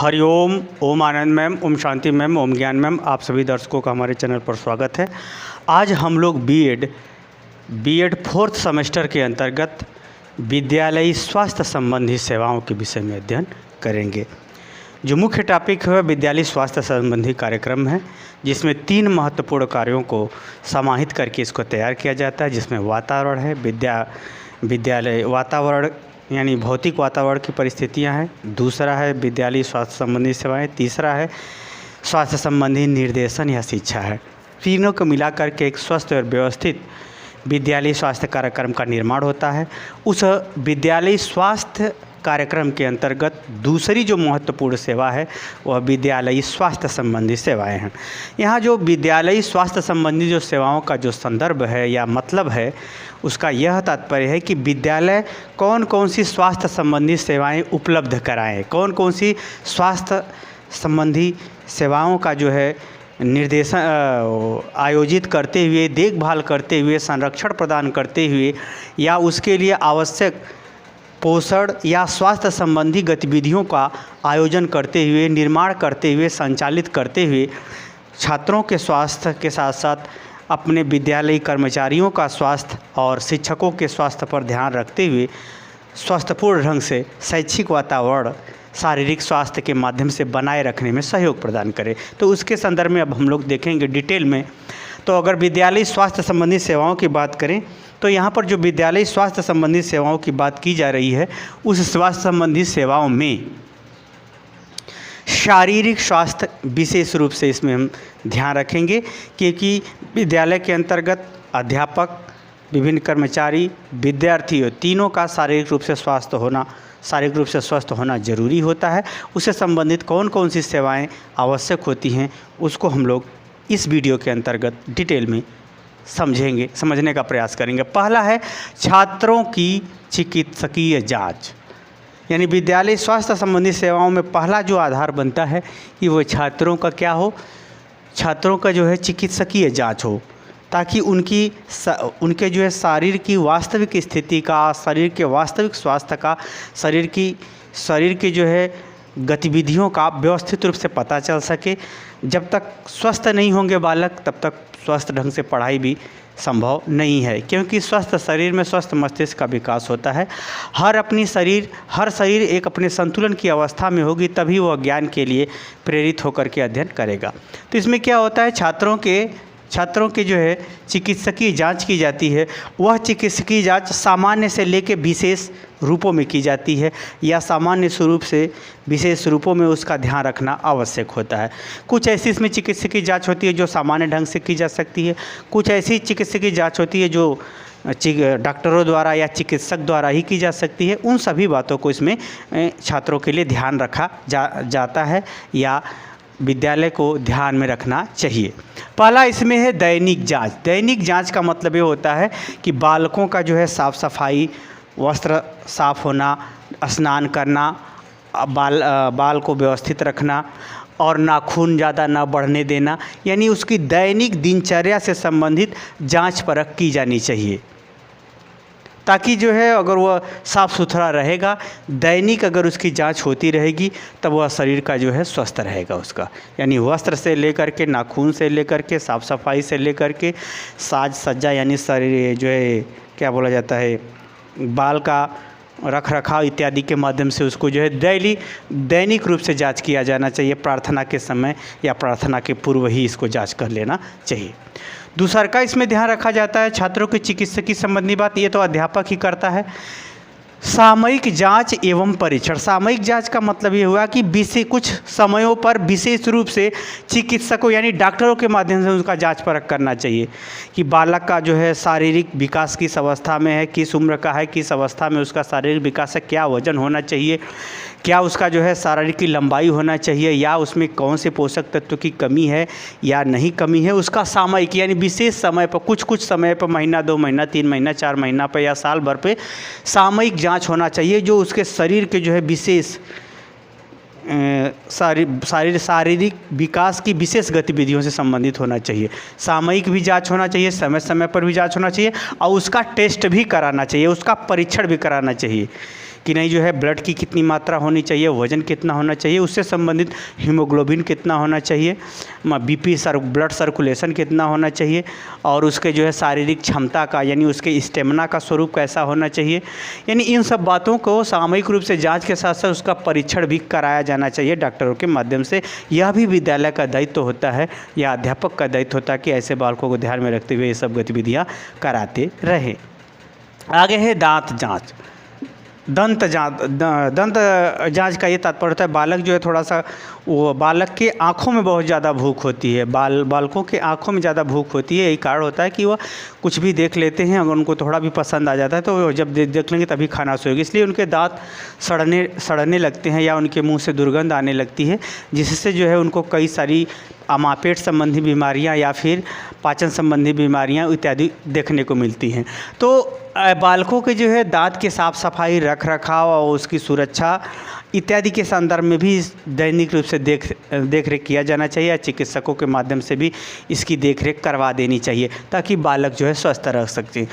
हरिओम, ओम आनंद ma'am, Om Shanti ma'am, ओम ज्ञान ma'am, आप सभी दर्शकों का हमारे चैनल पर स्वागत है। आज हम लोग बीएड फोर्थ सेमेस्टर के अंतर्गत विद्यालयी स्वास्थ्य संबंधी सेवाओं के विषय में अध्ययन करेंगे। जो मुख्य टॉपिक है विद्यालयी स्वास्थ्य संबंधी कार्यक्रम है, जिसमें 3 महत्वपूर्ण कार्यों को समाहित करके इसको तैयार किया जाता है, जिसमें वातावरण है, विद्यालय वातावरण यानी भौतिक वातावरण की परिस्थितियां हैं, दूसरा है विद्यालयी स्वास्थ्य संबंधी सेवाएं, तीसरा है स्वास्थ्य संबंधी निर्देशन या शिक्षा है। तीनों को मिलाकर के एक स्वस्थ और व्यवस्थित विद्यालयी स्वास्थ्य कार्यक्रम का निर्माण होता है। उस विद्यालयी स्वास्थ्य कार्यक्रम के अंतर्गत दूसरी जो महत्वपूर्ण सेवा है वह विद्यालयी स्वास्थ्य संबंधी सेवाएं हैं। यहाँ जो विद्यालयी स्वास्थ्य संबंधी जो सेवाओं का जो संदर्भ है या मतलब है, उसका यह तात्पर्य है कि विद्यालय कौन कौन सी स्वास्थ्य संबंधी सेवाएं उपलब्ध कराएं, कौन कौन सी स्वास्थ्य संबंधी सेवाओं का जो है निर्देशन आयोजित करते हुए, देखभाल करते हुए, संरक्षण प्रदान करते हुए या उसके लिए आवश्यक पोषण या स्वास्थ्य संबंधी गतिविधियों का आयोजन करते हुए, निर्माण करते हुए, संचालित करते हुए छात्रों के स्वास्थ्य के साथ साथ अपने विद्यालयी कर्मचारियों का स्वास्थ्य और शिक्षकों के स्वास्थ्य पर ध्यान रखते हुए स्वस्थपूर्ण ढंग से शैक्षिक वातावरण शारीरिक स्वास्थ्य के माध्यम से बनाए रखने में सहयोग प्रदान करें। तो उसके संदर्भ में अब हम लोग देखेंगे डिटेल में। तो अगर विद्यालयी स्वास्थ्य संबंधी सेवाओं की बात करें तो यहाँ पर जो विद्यालयी स्वास्थ्य संबंधी सेवाओं की बात की जा रही है, उस स्वास्थ्य संबंधी सेवाओं में शारीरिक स्वास्थ्य विशेष रूप से इसमें हम ध्यान रखेंगे, क्योंकि विद्यालय के अंतर्गत अध्यापक, विभिन्न कर्मचारी, विद्यार्थी तीनों का शारीरिक रूप से स्वस्थ होना जरूरी होता है। उससे संबंधित कौन कौन सी सेवाएं आवश्यक होती हैं, उसको हम लोग इस वीडियो के अंतर्गत डिटेल में समझने का प्रयास करेंगे। पहला है छात्रों की चिकित्सकीय जांच। यानी विद्यालय स्वास्थ्य संबंधी सेवाओं में पहला जो आधार बनता है कि वो छात्रों का क्या हो, छात्रों का जो है चिकित्सकीय जांच हो, ताकि उनके जो है शरीर की वास्तविक स्थिति का, शरीर के वास्तविक स्वास्थ्य का, शरीर की जो है गतिविधियों का व्यवस्थित रूप से पता चल सके। जब तक स्वस्थ नहीं होंगे बालक, तब तक स्वस्थ ढंग से पढ़ाई भी संभव नहीं है, क्योंकि स्वस्थ शरीर में स्वस्थ मस्तिष्क का विकास होता है। हर शरीर एक अपने संतुलन की अवस्था में होगी, तभी वह ज्ञान के लिए प्रेरित होकर के अध्ययन करेगा। तो इसमें क्या होता है, छात्रों के जो है चिकित्सकीय जांच की जाती है। वह चिकित्सकीय जांच सामान्य से लेकर विशेष रूपों में की जाती है, या सामान्य स्वरूप से विशेष रूपों में उसका ध्यान रखना आवश्यक होता है। कुछ ऐसी इसमें चिकित्सकीय जांच होती है जो सामान्य ढंग से की जा सकती है, कुछ ऐसी चिकित्सकीय जांच होती है जो डॉक्टरों द्वारा या चिकित्सक द्वारा ही की जा सकती है। उन सभी बातों को इसमें छात्रों के लिए ध्यान रखा जाता है या विद्यालय को ध्यान में रखना चाहिए। पहला इसमें है दैनिक जांच। दैनिक जांच का मतलब ये होता है कि बालकों का जो है साफ़ सफाई, वस्त्र साफ होना, स्नान करना, बाल को व्यवस्थित रखना और नाखून ज़्यादा ना बढ़ने देना, यानी उसकी दैनिक दिनचर्या से संबंधित जांच परख की जानी चाहिए, ताकि जो है अगर वह साफ़ सुथरा रहेगा, दैनिक अगर उसकी जांच होती रहेगी, तब वह शरीर का जो है स्वस्थ रहेगा उसका। यानी वस्त्र से लेकर के, नाखून से लेकर के, साफ़ सफाई से लेकर के, साज सज्जा यानी शरीर जो है क्या बोला जाता है, बाल का रख रखाव इत्यादि के माध्यम से उसको जो है दैनिक रूप से जांच किया जाना चाहिए। प्रार्थना के समय या प्रार्थना के पूर्व ही इसको जांच कर लेना चाहिए। दूसरा का इसमें ध्यान रखा जाता है छात्रों की चिकित्सकीय संबंधी बात, ये तो अध्यापक ही करता है। सामयिक जांच एवं परीक्षण। सामयिक जांच का मतलब ये हुआ कि कुछ समयों पर विशेष रूप से चिकित्सकों यानी डॉक्टरों के माध्यम से उसका जांच परख करना चाहिए कि बालक का जो है शारीरिक विकास किस अवस्था में है, किस उम्र का है, किस अवस्था में उसका शारीरिक विकास है, क्या वजन होना चाहिए, क्या उसका जो है शारीरिक की लंबाई होना चाहिए, या उसमें कौन से पोषक तत्व की कमी है या नहीं कमी है। उसका सामयिक यानी विशेष समय पर, कुछ समय पर, महीना, 2 महीना, 3 महीना, 4 महीना पर या साल भर पे सामयिक जांच होना चाहिए, जो उसके शरीर के जो है विशेष शारीरिक विकास की विशेष गतिविधियों से संबंधित होना चाहिए। सामयिक भी जांच होना चाहिए, समय समय पर भी जांच होना चाहिए, और उसका टेस्ट भी कराना चाहिए, उसका परीक्षण भी कराना चाहिए कि नहीं जो है ब्लड की कितनी मात्रा होनी चाहिए, वज़न कितना होना चाहिए, उससे संबंधित हीमोग्लोबिन कितना होना चाहिए, बीपी ब्लड सर्कुलेशन कितना होना चाहिए, और उसके जो है शारीरिक क्षमता का यानी उसके स्टेमिना का स्वरूप कैसा होना चाहिए। यानी इन सब बातों को सामूहिक रूप से जांच के साथ साथ उसका परीक्षण भी कराया जाना चाहिए डॉक्टरों के माध्यम से। यह भी विद्यालय का दायित्व होता है या अध्यापक का दायित्व होता है कि ऐसे बालकों को ध्यान में रखते हुए ये सब गतिविधियाँ कराते रहें। आगे है दांत जाँच। दंत जांच का ये तात्पर्य होता है बालक जो है थोड़ा सा वो बालक के आँखों में बहुत ज़्यादा भूख होती है, बालकों के आँखों में ज़्यादा भूख होती है। यही कारण होता है कि वह कुछ भी देख लेते हैं, अगर उनको थोड़ा भी पसंद आ जाता है तो जब देख लेंगे तभी खाना शुरू होगा, इसलिए उनके दांत सड़ने लगते हैं या उनके मुंह से दुर्गंध आने लगती है, जिससे जो है उनको कई सारी पेट संबंधी बीमारियां या फिर पाचन संबंधी बीमारियां इत्यादि देखने को मिलती हैं। तो बालकों के जो है दांत के साफ़ सफाई, रख रखाव और उसकी सुरक्षा इत्यादि के संदर्भ में भी दैनिक रूप से देख रेख किया जाना चाहिए या चिकित्सकों के माध्यम से भी इसकी देख रेख करवा देनी चाहिए ताकि बालक जो है स्वस्थ रह सके।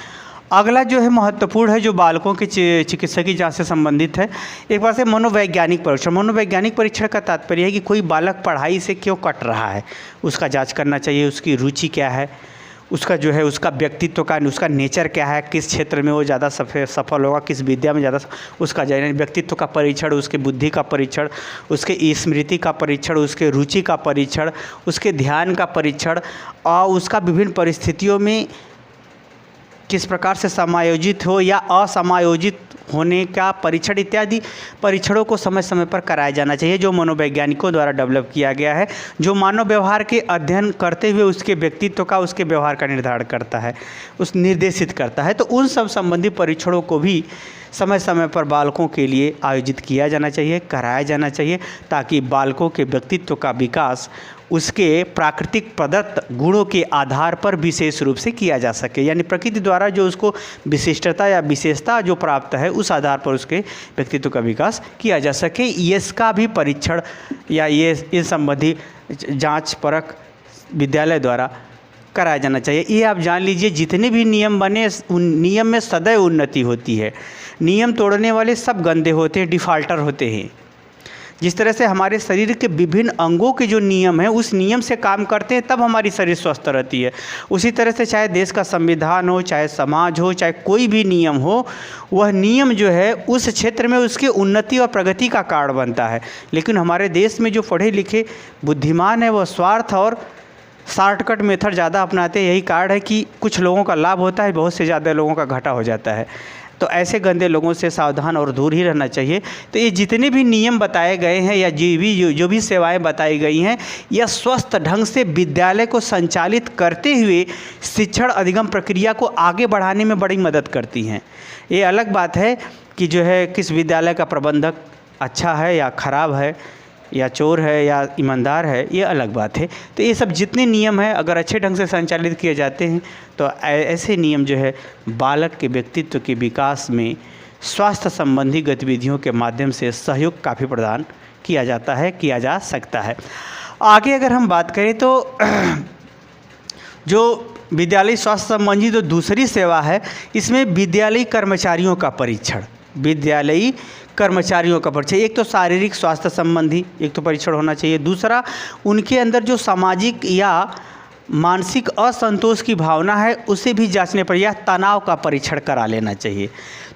अगला जो है महत्वपूर्ण है जो बालकों के चिकित्सकीय जांच से संबंधित है, एक बार से मनोवैज्ञानिक परीक्षण। मनोवैज्ञानिक परीक्षण का तात्पर्य है कि कोई बालक पढ़ाई से क्यों कट रहा है, उसका जांच करना चाहिए। उसकी रुचि क्या है, उसका जो है उसका व्यक्तित्व का उसका नेचर क्या है, किस क्षेत्र में वो ज़्यादा सफल होगा, किस विद्या में ज़्यादा उसका व्यक्तित्व का परीक्षण, उसके बुद्धि का परीक्षण, उसके स्मृति का परीक्षण, उसके रुचि का परीक्षण, उसके ध्यान का परीक्षण और उसका विभिन्न परिस्थितियों में किस प्रकार से समायोजित हो या असमायोजित होने का परीक्षण इत्यादि परीक्षणों को समय समय पर कराया जाना चाहिए, जो मनोवैज्ञानिकों द्वारा डेवलप किया गया है, जो मानव व्यवहार के अध्ययन करते हुए उसके व्यक्तित्व का, उसके व्यवहार का निर्धारण करता है, उस निर्देशित करता है। तो उन सब संबंधी परीक्षणों को भी समय समय पर बालकों के लिए आयोजित किया जाना चाहिए, कराया जाना चाहिए, ताकि बालकों के व्यक्तित्व का विकास उसके प्राकृतिक प्रदत्त गुणों के आधार पर विशेष रूप से किया जा सके। यानी प्रकृति द्वारा जो उसको विशिष्टता या विशेषता जो प्राप्त है उस आधार पर उसके व्यक्तित्व का विकास किया जा सके। इसका भी परीक्षण या ये इन संबंधी जांच परख विद्यालय द्वारा कराया जाना चाहिए। ये आप जान लीजिए, जितने भी नियम बने उन नियम में सदैव उन्नति होती है। नियम तोड़ने वाले सब गंदे होते हैं, डिफ़ाल्टर होते हैं। जिस तरह से हमारे शरीर के विभिन्न अंगों के जो नियम हैं उस नियम से काम करते हैं तब हमारी शरीर स्वस्थ रहती है, उसी तरह से चाहे देश का संविधान हो, चाहे समाज हो, चाहे कोई भी नियम हो, वह नियम जो है उस क्षेत्र में उसकी उन्नति और प्रगति का कारण बनता है। लेकिन हमारे देश में जो पढ़े लिखे बुद्धिमान है वह स्वार्थ और शॉर्टकट मेथड ज़्यादा अपनाते हैं। यही कारण है कि कुछ लोगों का लाभ होता है, बहुत से ज़्यादा लोगों का घाटा हो जाता है। तो ऐसे गंदे लोगों से सावधान और दूर ही रहना चाहिए। तो ये जितने भी नियम बताए गए हैं या जो भी सेवाएं बताई गई हैं, यह स्वस्थ ढंग से विद्यालय को संचालित करते हुए शिक्षण अधिगम प्रक्रिया को आगे बढ़ाने में बड़ी मदद करती हैं। ये अलग बात है कि जो है किस विद्यालय का प्रबंधक अच्छा है या ख़राब है, या चोर है या ईमानदार है, ये अलग बात है। तो ये सब जितने नियम हैं अगर अच्छे ढंग से संचालित किए जाते हैं तो ऐसे नियम जो है बालक के व्यक्तित्व के विकास में स्वास्थ्य संबंधी गतिविधियों के माध्यम से सहयोग काफ़ी प्रदान किया जाता है, किया जा सकता है। आगे अगर हम बात करें तो जो विद्यालय स्वास्थ्य संबंधी जो दूसरी सेवा है, इसमें विद्यालयी कर्मचारियों का परीक्षण, विद्यालयी कर्मचारियों का परीक्षण। एक तो शारीरिक स्वास्थ्य संबंधी एक तो परीक्षण होना चाहिए, दूसरा उनके अंदर जो सामाजिक या मानसिक असंतोष की भावना है उसे भी जांचने पर, या तनाव का परीक्षण करा लेना चाहिए।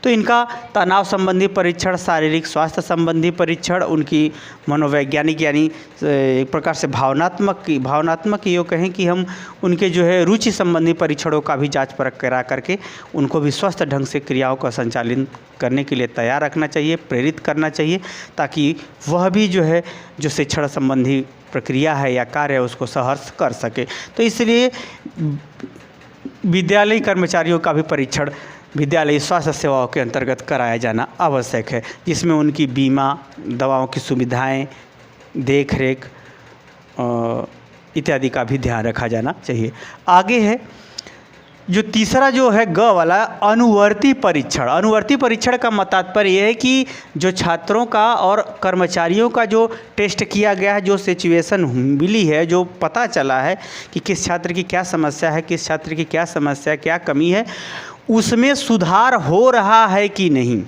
तो इनका तनाव संबंधी परीक्षण, शारीरिक स्वास्थ्य संबंधी परीक्षण, उनकी मनोवैज्ञानिक यानी एक प्रकार से भावनात्मक ये कहें कि हम उनके जो है रुचि संबंधी परीक्षणों का भी जांच परख करा करके उनको भी स्वस्थ ढंग से क्रियाओं का संचालन करने के लिए तैयार रखना चाहिए, प्रेरित करना चाहिए, ताकि वह भी जो है जो शिक्षण संबंधी प्रक्रिया है या कार्य है उसको सहर्ष कर सके। तो इसलिए विद्यालयी कर्मचारियों का भी परीक्षण विद्यालयी स्वास्थ्य सेवाओं के अंतर्गत कराया जाना आवश्यक है, जिसमें उनकी बीमा, दवाओं की सुविधाएं, देख रेख इत्यादि का भी ध्यान रखा जाना चाहिए। आगे है जो तीसरा जो है ग वाला अनुवर्ती परीक्षण। अनुवर्ती परीक्षण का तात्पर्य यह है कि जो छात्रों का और कर्मचारियों का जो टेस्ट किया गया है, जो सिचुएशन मिली है, जो पता चला है कि किस छात्र की क्या समस्या है, किस छात्र की क्या समस्या, क्या कमी है, उसमें सुधार हो रहा है कि नहीं,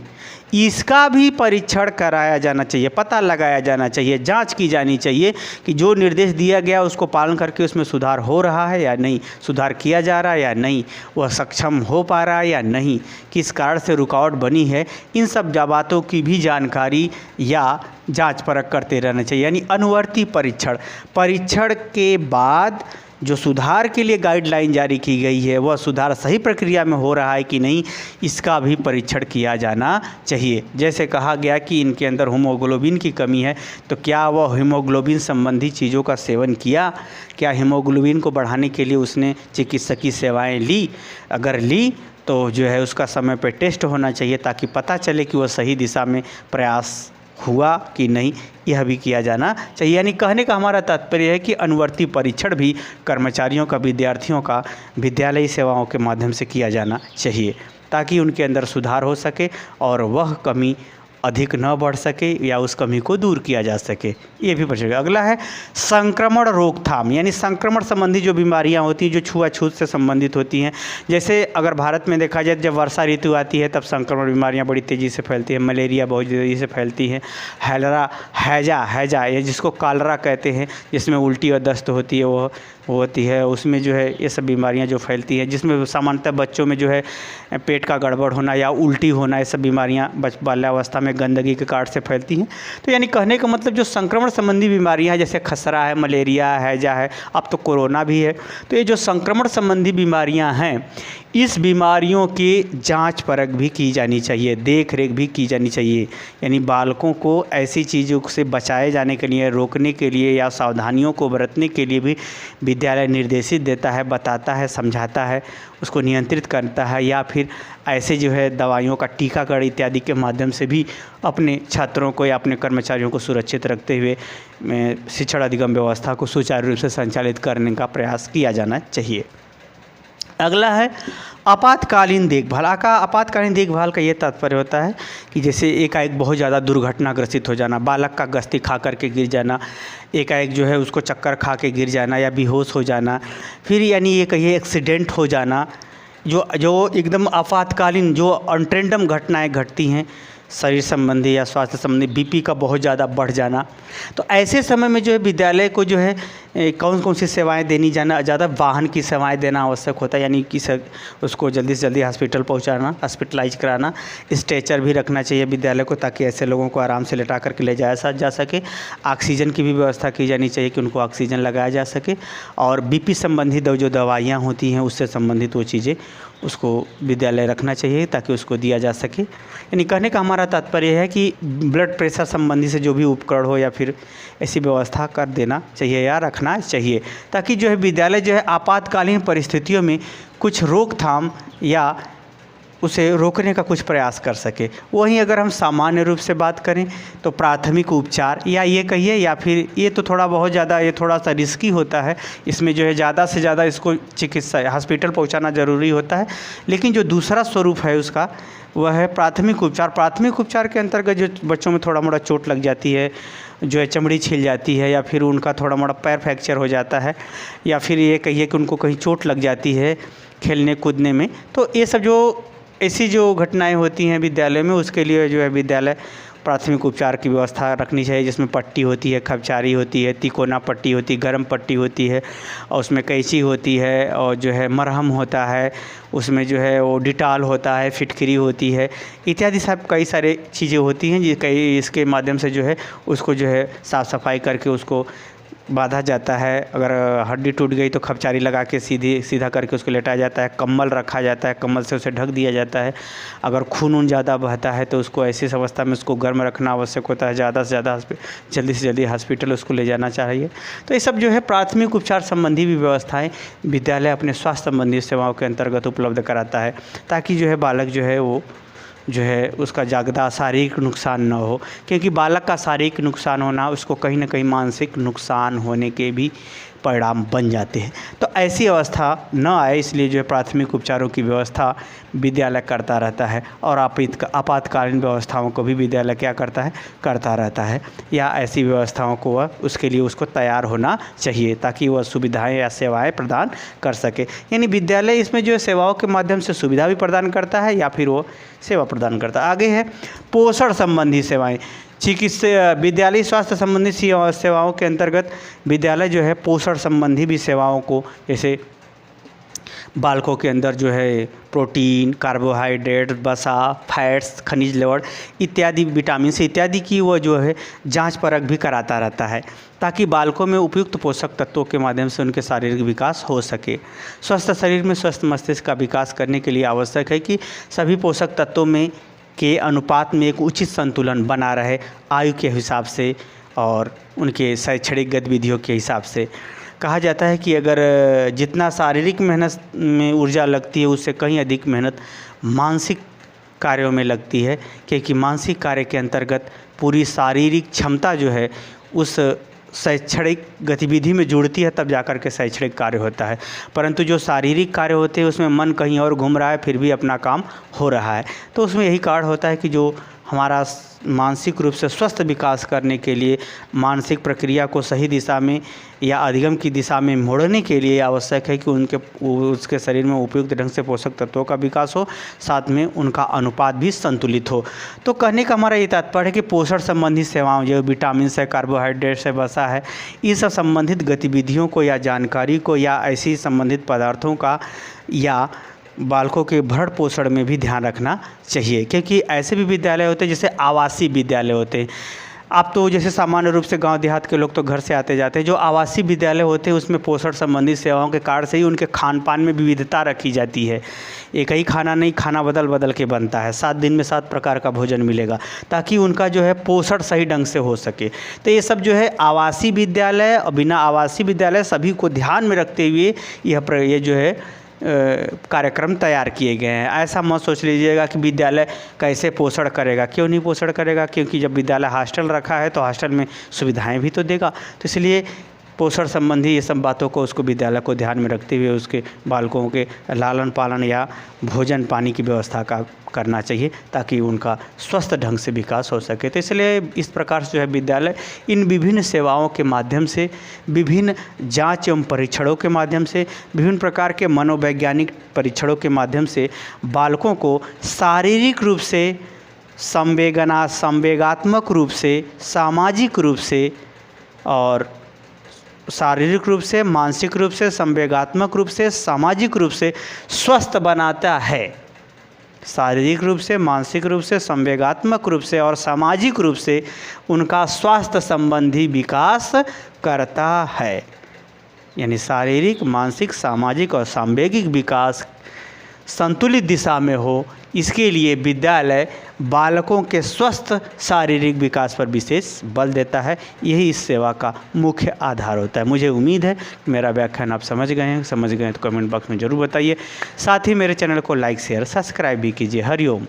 इसका भी परीक्षण कराया जाना चाहिए, पता लगाया जाना चाहिए, जांच की जानी चाहिए कि जो निर्देश दिया गया उसको पालन करके उसमें सुधार हो रहा है या नहीं, सुधार किया जा रहा है या नहीं, वह सक्षम हो पा रहा है या नहीं, किस कारण से रुकावट बनी है। इन सब बातों की भी जानकारी या जांच परख करते रहना चाहिए। यानी अनुवर्ती परीक्षण, परीक्षण के बाद जो सुधार के लिए गाइडलाइन जारी की गई है वह सुधार सही प्रक्रिया में हो रहा है कि नहीं, इसका भी परीक्षण किया जाना चाहिए। जैसे कहा गया कि इनके अंदर हीमोग्लोबिन की कमी है, तो क्या वह हीमोग्लोबिन संबंधी चीज़ों का सेवन किया, क्या हीमोग्लोबिन को बढ़ाने के लिए उसने चिकित्सकीय सेवाएं ली, अगर ली तो जो है उसका समय पर टेस्ट होना चाहिए ताकि पता चले कि वह सही दिशा में प्रयास हुआ कि नहीं, यह भी किया जाना चाहिए। यानी कहने का हमारा तात्पर्य है कि अनुवर्ती परीक्षण भी कर्मचारियों का, विद्यार्थियों का विद्यालयी सेवाओं के माध्यम से किया जाना चाहिए ताकि उनके अंदर सुधार हो सके और वह कमी अधिक न बढ़ सके या उस कमी को दूर किया जा सके, ये भी पड़ेगा। अगला है संक्रमण रोकथाम, यानी संक्रमण संबंधी जो बीमारियां होती हैं जो छुआछूत से संबंधित होती हैं। जैसे अगर भारत में देखा जाए जब वर्षा ऋतु आती है तब संक्रमण बीमारियां बड़ी तेज़ी से फैलती हैं, मलेरिया बहुत तेज़ी से फैलती है, हैजा ये जिसको कालरा कहते हैं, जिसमें उल्टी और दस्त होती है वो होती है, उसमें जो है ये सब बीमारियां जो फैलती हैं, जिसमें सामान्यतः बच्चों में जो है पेट का गड़बड़ होना या उल्टी होना, ये सब बीमारियां बाल्यावस्था में गंदगी के कारण से फैलती हैं। तो यानी कहने का मतलब जो संक्रमण संबंधी बीमारियां हैं जैसे खसरा है, मलेरिया, हैजा है, अब तो कोरोना भी है, तो ये जो संक्रमण संबंधी बीमारियां हैं इस बीमारियों की जांच परख भी की जानी चाहिए, देख रेख भी की जानी चाहिए। यानी बालकों को ऐसी चीज़ों से बचाए जाने के लिए, रोकने के लिए या सावधानियों को बरतने के लिए भी विद्यालय निर्देशित देता है, बताता है, समझाता है, उसको नियंत्रित करता है, या फिर ऐसे जो है दवाइयों का टीकाकरण इत्यादि के माध्यम से भी अपने छात्रों को या अपने कर्मचारियों को सुरक्षित रखते हुए शिक्षण अधिगम व्यवस्था को सुचारू रूप से संचालित करने का प्रयास किया जाना चाहिए। अगला है आपातकालीन देखभाल। आपातकालीन देखभाल का ये तात्पर्य होता है कि जैसे एकाएक बहुत ज़्यादा दुर्घटनाग्रसित हो जाना, बालक का गस्ती खा करके गिर जाना, एकाएक जो है उसको चक्कर खा के गिर जाना या बेहोश हो जाना, फिर यानी ये कहिए एक्सीडेंट हो जाना, जो एकदम आपातकालीन जो अनट्रेंडम घटनाएं घटती हैं, शरीर संबंधी या स्वास्थ्य संबंधी, बीपी का बहुत ज़्यादा बढ़ जाना, तो ऐसे समय में जो है विद्यालय को जो है कौन कौन सी सेवाएं देनी जाना, ज़्यादा वाहन की सेवाएं देना आवश्यक होता है। यानी कि उसको जल्दी से जल्दी हॉस्पिटल पहुंचाना, हॉस्पिटलाइज कराना, स्ट्रेचर भी रखना चाहिए विद्यालय को ताकि ऐसे लोगों को आराम से लेटा करके ले जाया जा सके। ऑक्सीजन की भी व्यवस्था की जानी चाहिए कि उनको ऑक्सीजन लगाया जा सके, और बीपी संबंधी जो दवाइयाँ होती हैं उससे संबंधित वो चीज़ें उसको विद्यालय रखना चाहिए ताकि उसको दिया जा सके। यानी कहने का हमारा तात्पर्य है कि ब्लड प्रेशर संबंधी से जो भी उपकरण हो या फिर ऐसी व्यवस्था कर देना चाहिए या रखना चाहिए ताकि जो है विद्यालय जो है आपातकालीन परिस्थितियों में कुछ रोकथाम या उसे रोकने का कुछ प्रयास कर सके। वहीं अगर हम सामान्य रूप से बात करें तो प्राथमिक उपचार या ये कहिए, या फिर ये तो थोड़ा बहुत ज़्यादा, ये थोड़ा सा रिस्की होता है, इसमें जो है ज़्यादा से ज़्यादा इसको चिकित्सा हॉस्पिटल पहुंचाना ज़रूरी होता है। लेकिन जो दूसरा स्वरूप है उसका वह है प्राथमिक उपचार। प्राथमिक उपचार के अंतर्गत जो बच्चों में थोड़ा मोड़ा चोट लग जाती है, जो है चमड़ी छिल जाती है, या फिर उनका थोड़ा मोड़ा पैर फ्रैक्चर हो जाता है, या फिर ये कहिए कि उनको कहीं चोट लग जाती है खेलने कूदने में, तो ये सब जो ऐसी जो घटनाएं होती हैं विद्यालय में, उसके लिए जो है विद्यालय प्राथमिक उपचार की व्यवस्था रखनी चाहिए, जिसमें पट्टी होती है, खपचारी होती है, तिकोना पट्टी होती है, गर्म पट्टी होती है, और उसमें कैंची होती है, और जो है मरहम होता है, उसमें जो है वो डिटॉल होता है, फिटकरी होती है, इत्यादि सब कई सारे चीज़ें होती हैं इसके माध्यम से जो है उसको जो है साफ़ सफाई करके उसको बांधा जाता है। अगर हड्डी टूट गई तो खपचारी लगा के सीधा करके उसको लेटाया जाता है, कंबल रखा जाता है, कंबल से उसे ढक दिया जाता है। अगर खून ज़्यादा बहता है तो उसको ऐसी अवस्था में उसको गर्म रखना आवश्यक होता है, ज़्यादा से ज़्यादा जल्दी से जल्दी हॉस्पिटल उसको ले जाना चाहिए। तो ये सब जो है प्राथमिक उपचार संबंधी भी व्यवस्थाएँ विद्यालय अपने स्वास्थ्य संबंधी सेवाओं के अंतर्गत उपलब्ध कराता है ताकि जो है बालक जो है वो जो है उसका ज़्यादा शारीरिक नुकसान न हो, क्योंकि बालक का शारीरिक नुकसान होना उसको कहीं ना कहीं मानसिक नुकसान होने के भी परिणाम बन जाते हैं। तो ऐसी अवस्था न आए इसलिए जो है प्राथमिक उपचारों की व्यवस्था विद्यालय करता रहता है और आपातकालीन व्यवस्थाओं को भी विद्यालय क्या करता है, करता रहता है, या ऐसी व्यवस्थाओं को वह उसके लिए उसको तैयार होना चाहिए ताकि वह सुविधाएं या सेवाएं प्रदान कर सके। यानी विद्यालय इसमें जो है सेवाओं के माध्यम से सुविधा भी प्रदान करता है या फिर वो सेवा प्रदान करता है। आगे है पोषण संबंधी सेवाएं। चिकित्सा विद्यालय स्वास्थ्य संबंधी सेवाओं के अंतर्गत विद्यालय जो है पोषण संबंधी भी सेवाओं को, जैसे बालकों के अंदर जो है प्रोटीन, कार्बोहाइड्रेट, वसा, फैट्स, खनिज लवण इत्यादि, विटामिन इत्यादि की वो जो है जांच परख भी कराता रहता है ताकि बालकों में उपयुक्त पोषक तत्वों के माध्यम से उनके शारीरिक विकास हो सके। स्वस्थ शरीर में स्वस्थ मस्तिष्क का विकास करने के लिए आवश्यक है कि सभी पोषक तत्वों में के अनुपात में एक उचित संतुलन बना रहे, आयु के हिसाब से और उनके शैक्षणिक गतिविधियों के हिसाब से। कहा जाता है कि अगर जितना शारीरिक मेहनत में ऊर्जा लगती है उससे कहीं अधिक मेहनत मानसिक कार्यों में लगती है, क्योंकि मानसिक कार्य के अंतर्गत पूरी शारीरिक क्षमता जो है उस शैक्षणिक गतिविधि में जुड़ती है, तब जाकर के शैक्षणिक कार्य होता है। परंतु जो शारीरिक कार्य होते हैं उसमें मन कहीं और घूम रहा है फिर भी अपना काम हो रहा है। तो उसमें यही कारण होता है कि जो हमारा मानसिक रूप से स्वस्थ विकास करने के लिए मानसिक प्रक्रिया को सही दिशा में या अधिगम की दिशा में मोड़ने के लिए आवश्यक है कि उसके शरीर में उपयुक्त ढंग से पोषक तत्वों का विकास हो, साथ में उनका अनुपात भी संतुलित हो। तो कहने का हमारा ये तात्पर्य है कि पोषण संबंधी सेवाओं जो विटामिन है, कार्बोहाइड्रेट है, वसा है, इस सब संबंधित गतिविधियों को या जानकारी को या ऐसी संबंधित पदार्थों का या बालकों के भरण पोषण में भी ध्यान रखना चाहिए, क्योंकि ऐसे भी विद्यालय होते हैं जैसे आवासीय विद्यालय होते हैं। आप तो जैसे सामान्य रूप से गांव देहात के लोग तो घर से आते जाते हैं, जो आवासीय विद्यालय होते हैं उसमें पोषण संबंधी सेवाओं के कारण से ही उनके खान पान में विविधता रखी जाती है। एक ही खाना नहीं, खाना बदल बदल के बनता है, 7 दिन में 7 प्रकार का भोजन मिलेगा ताकि उनका जो है पोषण सही ढंग से हो सके। तो ये सब जो है आवासीय विद्यालय और बिना आवासीय विद्यालय सभी को ध्यान में रखते हुए ये जो है कार्यक्रम तैयार किए गए हैं। ऐसा मत सोच लीजिएगा कि विद्यालय कैसे पोषण करेगा। क्यों नहीं पोषण करेगा? क्योंकि जब विद्यालय हॉस्टल रखा है तो हॉस्टल में सुविधाएं भी तो देगा। तो इसलिए पोषण संबंधी ये सब बातों को उसको विद्यालय को ध्यान में रखते हुए उसके बालकों के लालन पालन या भोजन पानी की व्यवस्था का करना चाहिए ताकि उनका स्वस्थ ढंग से विकास हो सके। तो इसलिए इस प्रकार से जो है विद्यालय इन विभिन्न सेवाओं के माध्यम से, विभिन्न जांच एवं परीक्षणों के माध्यम से, विभिन्न प्रकार के मनोवैज्ञानिक परीक्षणों के माध्यम से बालकों को शारीरिक रूप से, संवेगात्मक रूप से, सामाजिक रूप से और शारीरिक रूप से, मानसिक रूप से, संवेगात्मक रूप से, सामाजिक रूप से स्वस्थ बनाता है। शारीरिक रूप से, मानसिक रूप से, संवेगात्मक रूप से और सामाजिक रूप से उनका स्वास्थ्य संबंधी विकास करता है। यानी शारीरिक, मानसिक, सामाजिक और सांवेगिक विकास संतुलित दिशा में हो, इसके लिए विद्यालय बालकों के स्वस्थ शारीरिक विकास पर विशेष बल देता है। यही इस सेवा का मुख्य आधार होता है। मुझे उम्मीद है मेरा व्याख्यान आप समझ गए हैं तो कमेंट बॉक्स में ज़रूर बताइए। साथ ही मेरे चैनल को लाइक, शेयर, सब्सक्राइब भी कीजिए। हरिओम।